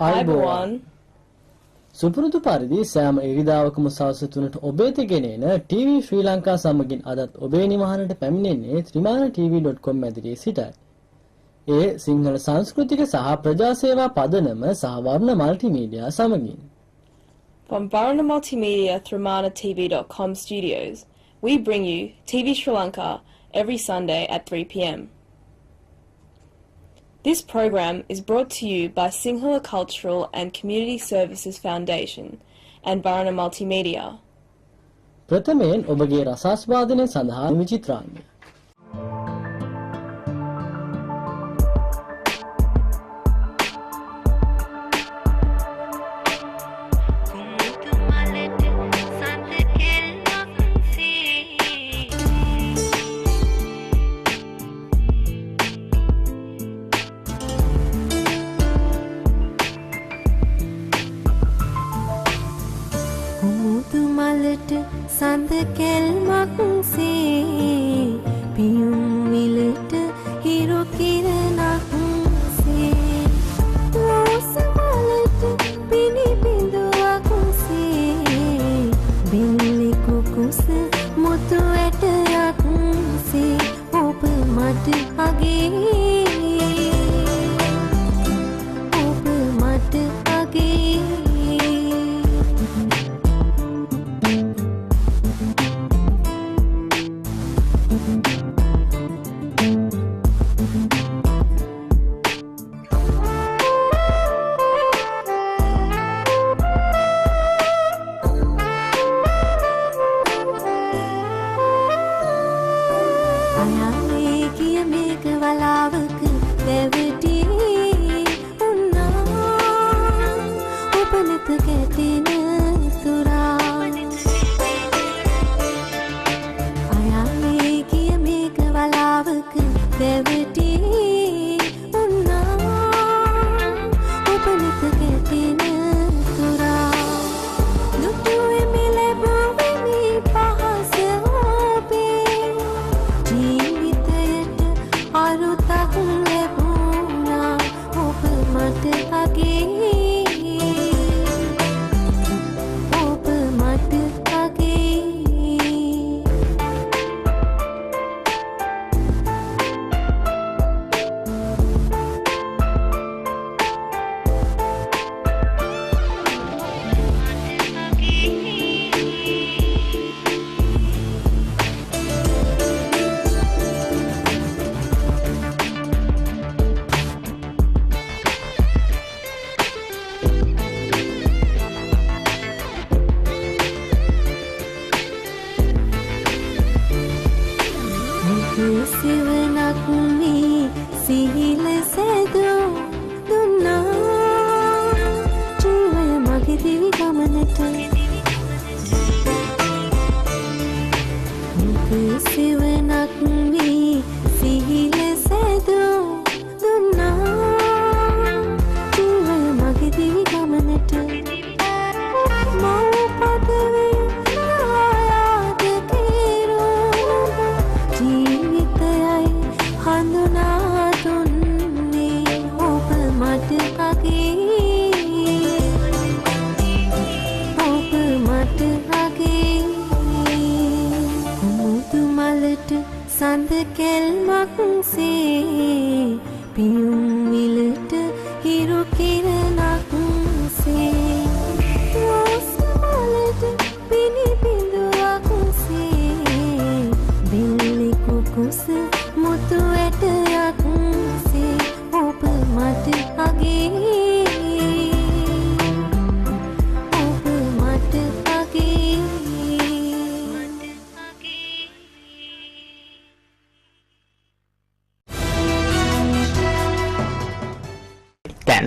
ආයුබෝවන් සුපුරුදු පරිදි සෑම ඉරිදාවකම සවස් 3ට ඔබේ තෙගෙන එන TV ශ්‍රී ලංකා සමගින් අදත් ඔබේ නිවහනට පැමිණෙන්නේ trimana.tv.com මැදිරියේ සිටයි. ඒ සිංහල සංස්කෘතික සහ ප්‍රජා සේවා පදනම සහ වර්ණ මල්ටිමීඩියා සමගින්. From Varuna Multimedia TrimanaTV.com studios, we bring you TV Sri Lanka every Sunday at 3 p.m. This program is brought to you by Sinhala Cultural and Community Services Foundation and Varuna Multimedia. ප්‍රථමයෙන් ඔබගේ රසාස්වාදනය සඳහා විචිත්‍රාංගය. සඳ කෙල්මක් සේ පියුම් විලට හිරු කිරණක් සේ රෝස මලට පිනි බිඳුවක් සේ බිලි කුකුස මුතු ඇටයක් සේ ඔබ මට අගේ ඔබ මට අගේ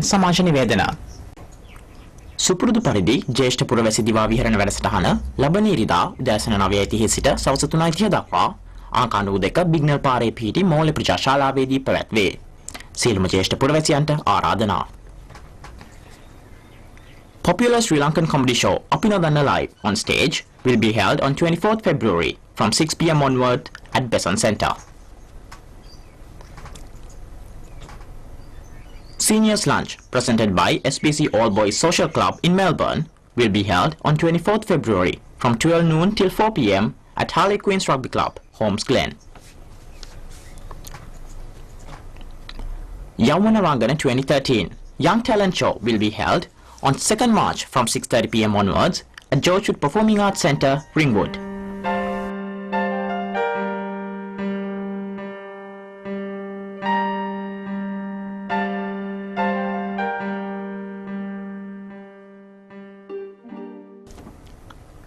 සමාජ නිවේදන සුපුරුදු පරිදි ජ්‍යෙෂ්ඨ පුරවැසි දිවා විහරණ වැඩසටහන ලබන ඉරිදා උදෑසන 9:30 සිට සවස් 3:30 දක්වා ආකාණ්ඩ 2 බිග්නල් පාරේ පිහිටි මෝලේ ප්‍රජා ශාලාවේදී පැවැත්වේ. සියලුම ජ්‍යෙෂ්ඨ පුරවැසියන්ට ආරාධනා. Popular Sri Lankan comedy show Apinadanna Live on stage will be held on 24th February from 6 p.m. onward at Besant Centre. Seniors Lunch, presented by SBC All Boys Social Club in Melbourne, will be held on 24th February from 12 noon till 4 p.m. at Harley Queens Rugby Club, Holmes Glen. Yawwana Rangana 2013 Young Talent Show will be held on 2nd March from 6:30 p.m. onwards at Georgewood Performing Arts Centre, Ringwood.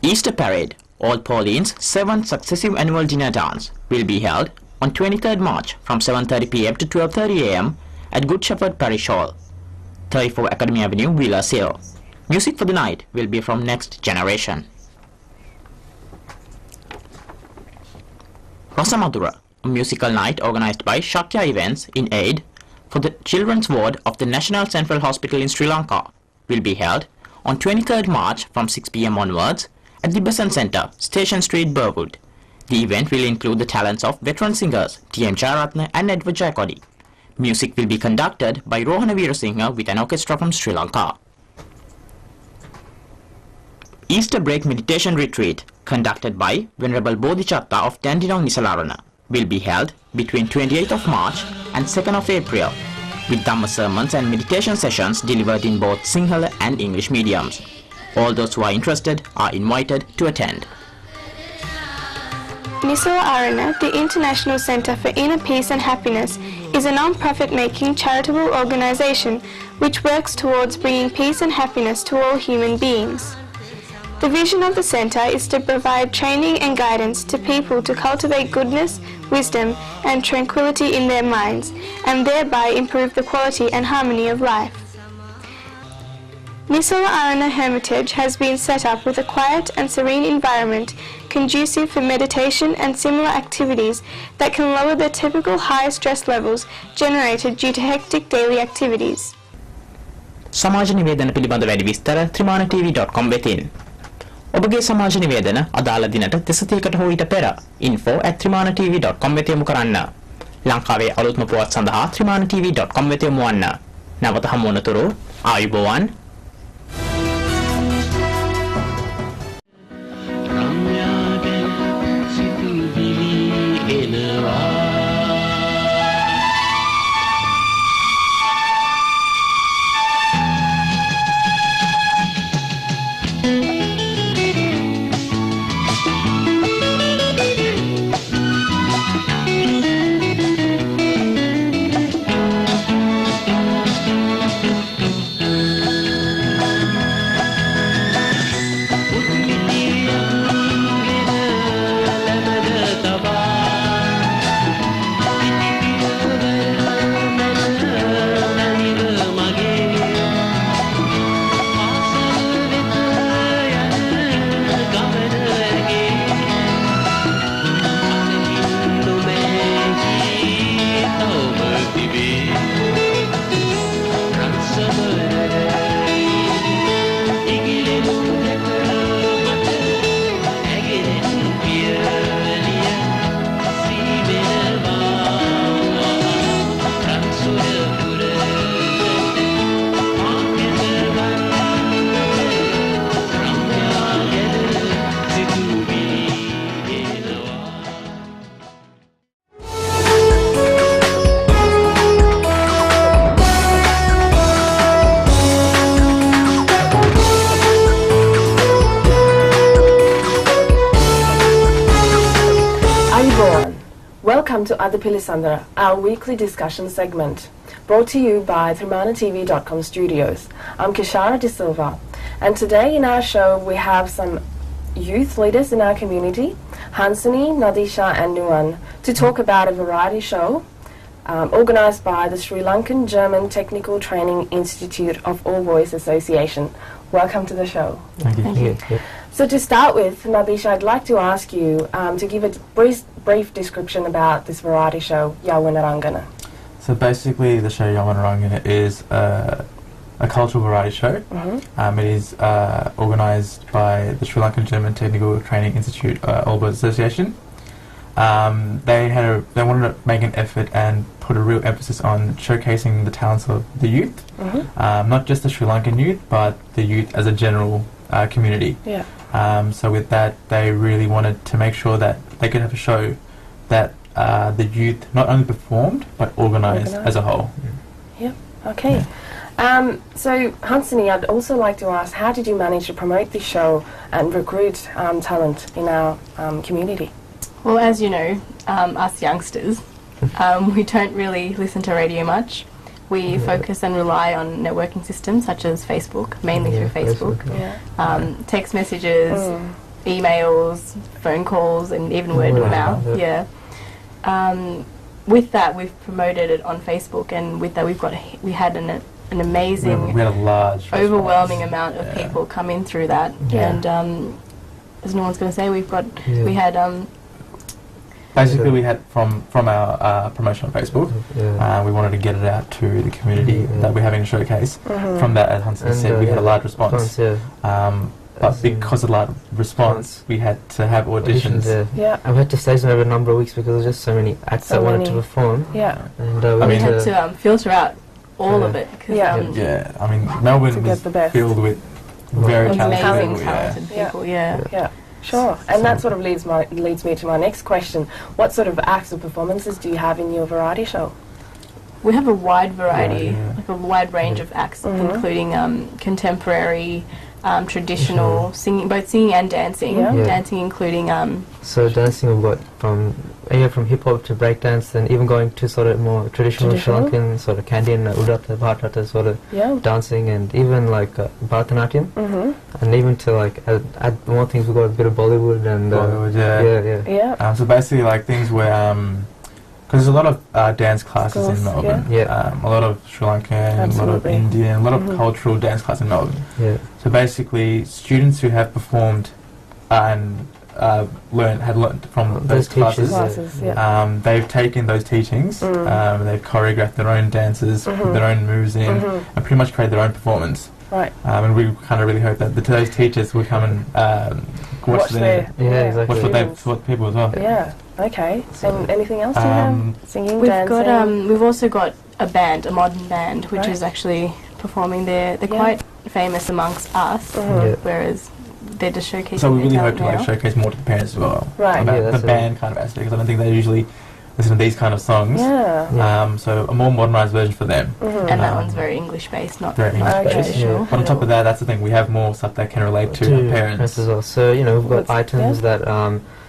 Easter Parade, All Pauline's 7th successive annual dinner dance, will be held on 23rd March from 7:30 p.m. to 12:30 a.m. at Good Shepherd Parish Hall, 34 Academy Avenue, Wheelers Hill. Music for the night will be from Next Generation. Rasamadura, a musical night organised by Shatya Events in aid for the Children's Ward of the National Central Hospital in Sri Lanka, will be held on 23rd March from 6 p.m. onwards at the Besant Centre, Station Street, Burwood. The event will include the talents of veteran singers T.M. Jayaratne and Edward Jayakodi. Music will be conducted by Rohana Veerasinghe with an orchestra from Sri Lanka. Easter Break Meditation Retreat, conducted by Venerable Bodhisattva of Dandenong Nisalarana, will be held between 28th of March and 2nd of April, with Dhamma sermons and meditation sessions delivered in both Sinhala and English mediums. All those who are interested are invited to attend. Nisala Arana, the International Centre for Inner Peace and Happiness, is a non-profit making charitable organisation which works towards bringing peace and happiness to all human beings. The vision of the centre is to provide training and guidance to people to cultivate goodness, wisdom and tranquility in their minds, and thereby improve the quality and harmony of life. Nisala Arana Hermitage has been set up with a quiet and serene environment conducive for meditation and similar activities that can lower the typical high stress levels generated due to hectic daily activities. සමාජ නිවේදන පිළිබඳ වැඩි විස්තර trimanatv.com වෙතින්. ඔබගේ සමාජ නිවේදන අදාළ දිනට 31කට හෝ ඊට පෙර info@trimanatv.com වෙත යොමු කරන්න. ලංකාවේ අලුත්ම පුවත් සඳහා trimanatv.com වෙත යොමු වන්න. නැවත හමු වනතුරු ආයුබෝවන්. Welcome to Adapilisandra, our weekly discussion segment, brought to you by trimanatv.com studios. I'm Kishara De Silva, and today in our show we have some youth leaders in our community, Hansini, Nadisha and Nuan, to talk about a variety show organised by the Sri Lankan German Technical Training Institute of All Boys Association. Welcome to the show. Thank you. So to start with, Nadisha, I'd like to ask you to give a brief description about this variety show, Yawwana Rangana. So basically the show Yawwana Rangana is a cultural variety show. It is organised by the Sri Lankan German Technical Training Institute All Boys Association. they wanted to make an effort and put a real emphasis on showcasing the talents of the youth, not just the Sri Lankan youth, but the youth as a general community. Yeah. So with that, they really wanted to make sure that they could have a show that the youth not only performed but organised as a whole. Yep. Okay. So, Hansini, I'd also like to ask, how did you manage to promote this show and recruit talent in our community? Well, as you know, us youngsters, we don't really listen to radio much. We focus and rely on networking systems such as Facebook, mainly through Facebook. Text messages, emails, phone calls, and even word of mouth. With that, we've promoted it on Facebook, and with that, we had an amazing, we had a large overwhelming amount of people come in through that. And as no one's going to say, we had. Basically, we had from our promotion on Facebook, we wanted to get it out to the community that we're having a showcase. From that, as Hansen said, we had a large response. But because of the large response, we had to have auditions. And we had to stage them over a number of weeks because there was just so many acts that wanted to perform. And we had to filter out all of it. Cause, I mean, Melbourne was filled with very amazing talented people. Sure, and that sort of leads me to my next question. What sort of acts or performances do you have in your variety show? We have a wide variety, like a wide range of acts, including contemporary, traditional, singing, both singing and dancing. Dancing including... so dancing we've got from hip hop to breakdance, and even going to sort of more traditional Sri Lankan sort of Kandyan, Udata, Bhattata sort of dancing, and even like Bharatanatyam, and even to like add more things, we've got a bit of Bollywood and so basically like things where because there's a lot of dance classes in Melbourne, a lot of Sri Lankan, a lot of Indian, a lot of cultural dance classes in Melbourne. So basically students who have performed and had learned from those classes. They've taken those teachings, they've choreographed their own dances, their own moves in, and pretty much created their own performance. And we kind of really hope that those teachers will come and watch what people as well. Okay. And anything else you have? Singing, dancing? We've also got a band, a modern band, which is actually performing there. They're quite famous amongst us, whereas they're just showcasing. So we really hope to showcase more to the parents as well. About the band kind of aspect, because I don't think they usually listen to these kind of songs. So a more modernised version for them. And that one's very English based, not very English based. But on top of that, that's the thing, we have more stuff that can relate to parents as well. So we've got items that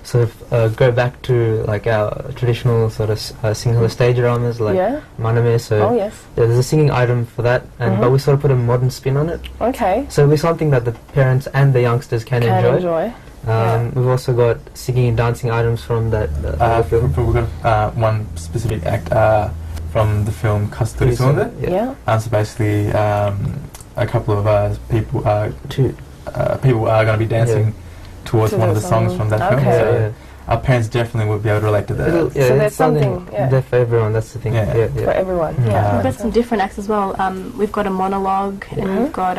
sort of go back to like our traditional sort of Sinhala stage dramas like Maname. So there's a singing item for that, and but we sort of put a modern spin on it. So it'll be something that the parents and the youngsters can enjoy. We've also got singing and dancing items from that film. We've got one specific act from the film Kasturi Sunda. So basically a couple of people are going to be dancing towards one of the songs from that film. So our parents definitely would be able to relate to that. So there's something there for everyone, that's the thing. For everyone. We've got some different acts as well. We've got a monologue, and we've got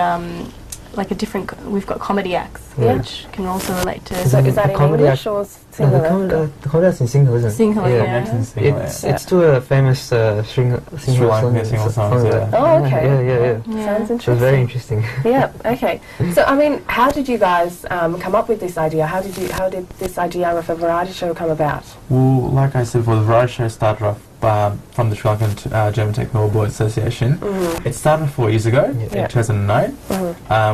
we've got comedy acts, which can also relate to... So is that in English or Sinhala? The comedy act's in Sinhala, isn't it? Sinhala, It's to a famous Sri Lankan song. Oh, okay. Sounds interesting. It's very interesting. Okay. So, I mean, how did you guys come up with this idea? How did this idea of a variety show come about? Well, like I said, the variety show started off from the Sri Lankan German Technical Board Association. It started 4 years ago, in 2009,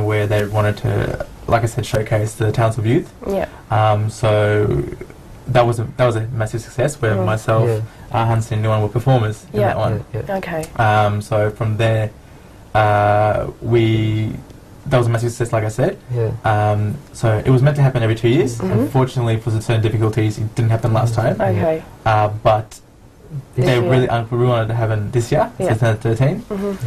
where they wanted to, like I said, showcase the talents of youth. So that was a massive success, where myself, Hansen, and Yawwana were performers in that one. So from there, that was a massive success, like I said. So it was meant to happen every 2 years. Unfortunately, for certain difficulties, it didn't happen last time. But they really wanted to happen this year, 2013.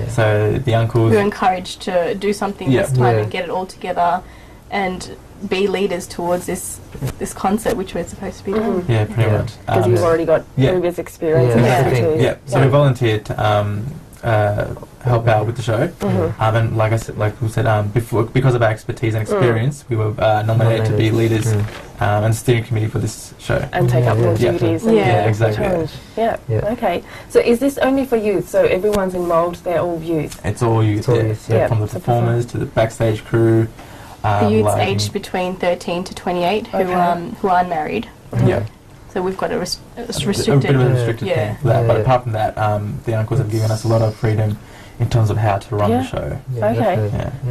So the uncles... We were encouraged to do something this time and get it all together and be leaders towards this concert which we're supposed to be doing. Pretty much. Because you've already got previous experience and expertise. So we volunteered to help out with the show. And like I said, like we said, because of our expertise and experience, we were nominated to be leaders and steering committee for this show. And take up more duties. Yeah, exactly. Yeah. Okay. So is this only for youth? So everyone's involved, they're all youth? It's all youth, from the performers to the backstage crew. The youth's aged between 13 to 28 who are unmarried. Yeah. So we've got a restricted... A bit of a restricted thing for that. But apart from that, the uncles have given us a lot of freedom in terms of how to run the show.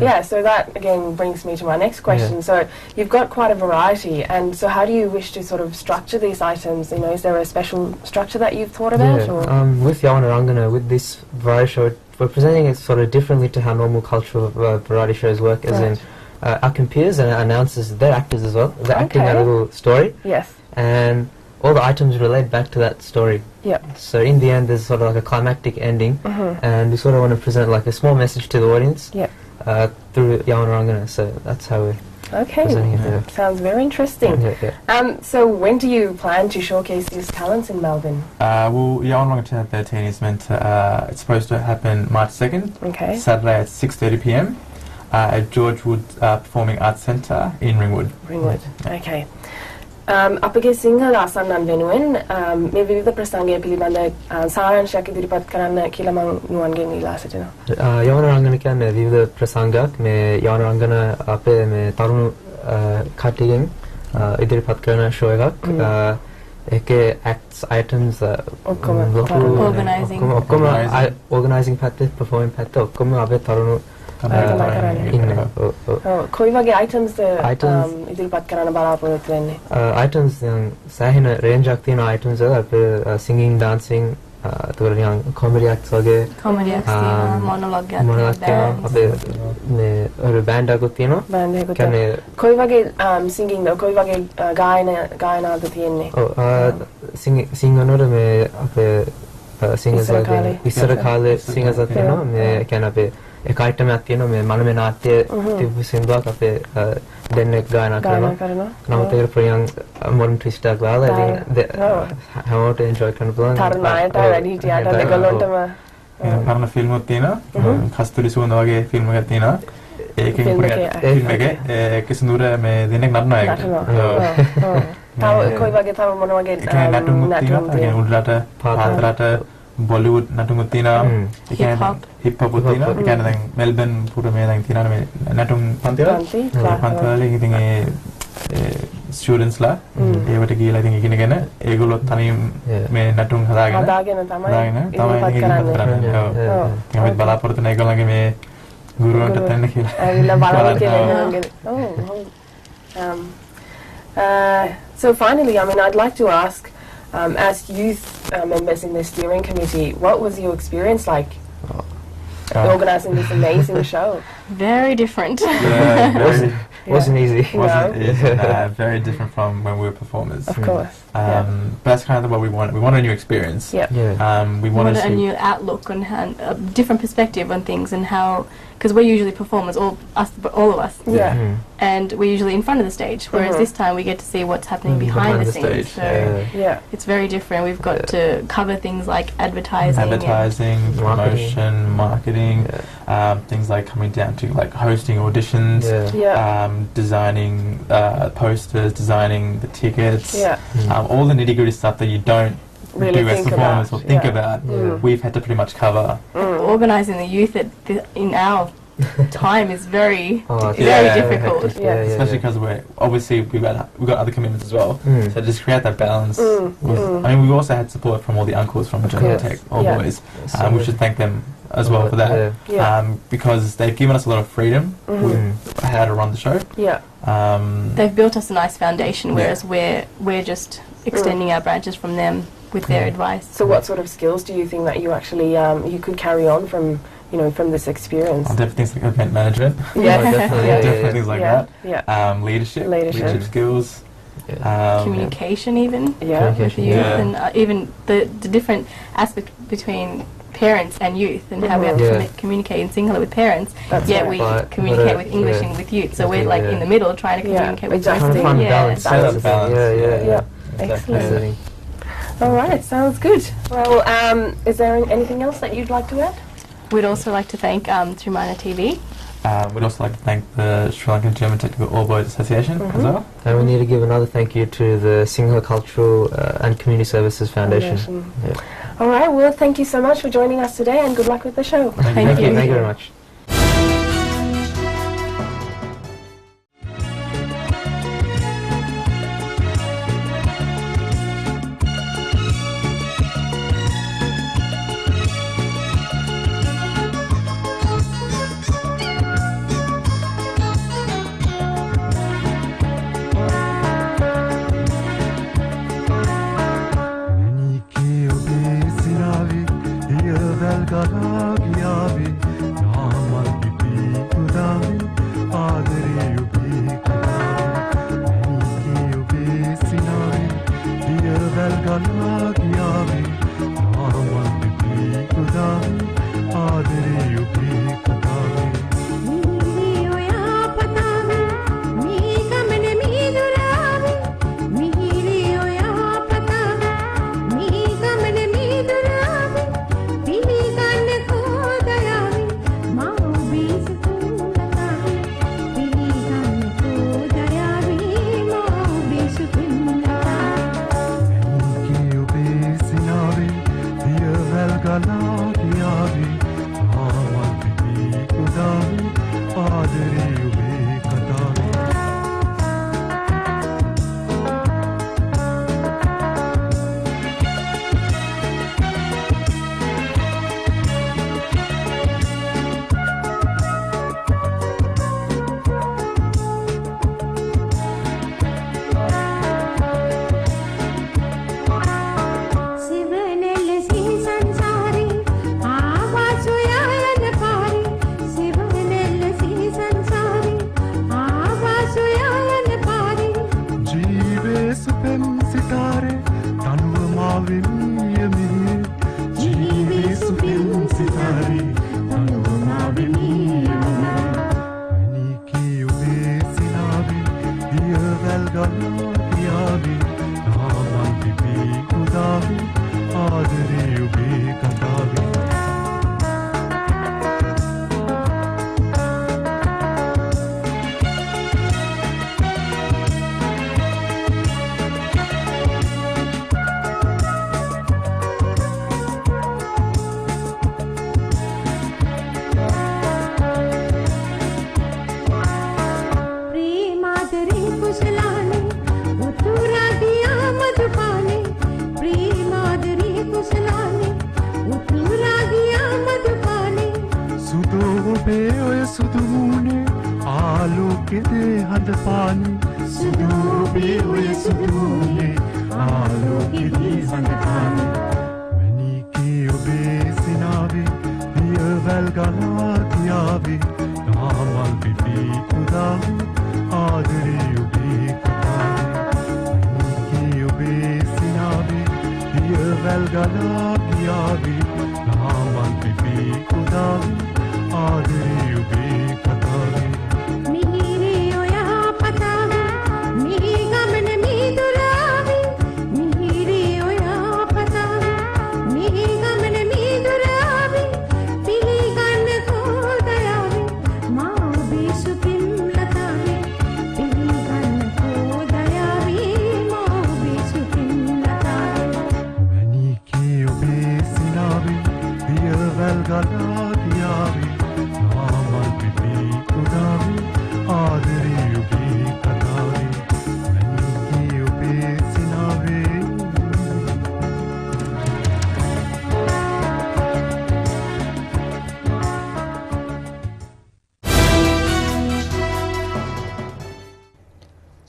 Yeah, so that again brings me to my next question. So you've got quite a variety, and so how do you wish to sort of structure these items? You know, is there a special structure that you've thought about? With Yawwana Rangana, with this variety show, we're presenting it sort of differently to how normal cultural variety shows work, as in our compeers and our announcers, they're actors as well. They're acting out a little story. Yes. And all the items relate back to that story. Yep. So in the end, there's sort of like a climactic ending, and we sort of want to present like a small message to the audience through Yawwana Rangana. So that's how we're presenting it. Sounds very interesting. So when do you plan to showcase these talents in Melbourne? Well, Yawwana Rangana 2013 is meant to, it's supposed to happen March 2nd, Saturday at 6:30 p.m. At George Wood Performing Arts Centre in Ringwood. Okay. අපගේ සිංහල අසන්නන් වෙනුවෙන් මේ විවිධ ප්‍රසංගය පිළිබඳ සාරාංශයක් ඉදිරිපත් කරන්න කියලා මම නුවන්ගෙන් ඉල්ලා සිටිනවා. Yawwana Rangana කියන්නේ විවිධ ප්‍රසංගයක් මේ Yawwana Rangana අපේ මේ තරුණ කට්ටියගෙන් ඉදිරිපත් කරන ෂෝ එකක්. ඒකේ acts items ඔක්කොම organising පැත්තේ performing පැත්තේ ඔක්කොම අපේ තරුණ කොයි වගේ items ඉදිරිපත් කරන්න බලාපොරොත්තු වෙන්නේ? Items සෑහෙන range එකක් තියෙන items වල අපේ singing, dancing, ඒතකොට නිකන් comedy acts වගේ තියෙනවා, monologue තියෙනවා, අපේ මේ band එකක් තියෙනවා. band එකක් තියෙනවා. කොයි වගේ singing කොයි වගේ ගායනාද තියෙන්නේ? singing වල මේ අපේ singers වගේ ඉස්සර කාලේ singers තියෙනවා. මේ කියන්නේ අපේ එක item එකක් තියෙනවා මේ මනමේ නාට්‍ය තිබ්බ සින්දුවක් අපේ දෙන්නෙක් ගායනා කරනවා. නමුත් ඒකට ප්‍රියං modern twist එකක් දාලා ඉතින් හැමෝට enjoy කරන්න පුළුවන්. තරණයට වැඩි හිටියට දෙගොල්ලන්ටම පරණ ෆිල්ම් එකක් තියෙනවා. කස්තුරි සුවඳ වගේ ෆිල්ම් එකක් තියෙනවා. ඒකෙන් ෆිල්ම් එකේ කිසිඳුර මේ දෙන්නෙක් නටනවා ඒකට. තව කොයි වගේ තව මොන වගේ නටුමුත් තියෙනවා. උඩරට පාතරට Bollywood නටුමුත් තියෙනවා. ඒ කියන්නේ hip hop උත් තියෙනවා. ඒ කියන්නේ දැන් මෙල්බන් පුර මේ දැන් තියෙනවා මේ නටුම් පන්තිවල ඉතින් ඒ students ලා ඒවට ගිහලා ඉතින් ඉගෙනගෙන ඒගොල්ලෝ තනියම මේ නටුම් හදාගෙන තමයි කරන්නේ. අපි බලාපොරොත්තු වෙන ඒගොල්ලන්ගේ මේ ගුරුවරන්ට දෙන්න කියලා. ඇවිල්ලා බලන්න කියලා. So finally, I mean, I'd like to ask, as youth members in the steering committee, what was your experience like organising this amazing show? Very different. Wasn't easy. Very different from when we were performers. Of course. But that's kind of what we want. We want a new experience. We wanted a new outlook and a different perspective on things and how, because we're usually performers, all of us. And we're usually in front of the stage, whereas this time we get to see what's happening behind the scenes. So it's very different. We've got to cover things like advertising, promotion, marketing, things like coming down to like hosting auditions, designing posters, designing the tickets, all the nitty-gritty stuff that you don't really do as performers or think about. We've had to pretty much cover. Organising the youth in our time is very difficult. Especially because we've got other commitments as well. So just create that balance. I mean, we've also had support from all the uncles from Rangana Tech, all boys. We should thank them as well for that. Because they've given us a lot of freedom with how to run the show. They've built us a nice foundation, whereas we're just extending our branches from them with their advice. So what sort of skills do you think that you actually you could carry on from this experience? Definitely things like event management. Definitely things like that. Leadership skills. Communication even with the youth and even the different aspect between parents and youth and how we have to communicate in Sinhala with parents, yet we communicate with English and with youth. So we're like in the middle trying to communicate with both. Excellent. All right, sounds good. Well, is there anything else that you'd like to add? We'd also like to thank Trimana TV. We'd also like to thank the Sri Lankan German Technical All Boys Association as well. And we need to give another thank you to the Sinhala Cultural and Community Services Foundation. Yeah. All right, well, thank you so much for joining us today and good luck with the show. Thank you very much.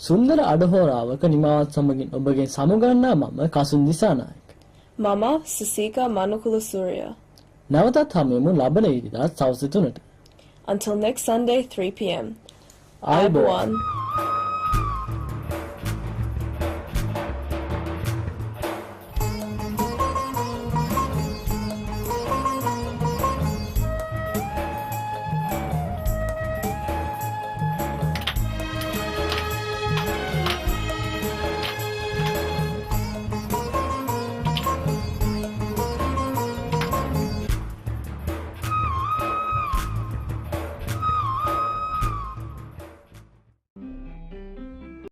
සුන්දර අඩහෝරාවක නිමාවත් සමගින් ඔබගෙන් සමුගන්නා මම කසුන් දිසානායක. මම සුසීකා මනුකුල සූර්ය. නැවතත් හමුවෙමු ලබන ඉරිදා සවස් 3ට. Until next Sunday 3 p.m. ආයුබෝවන්.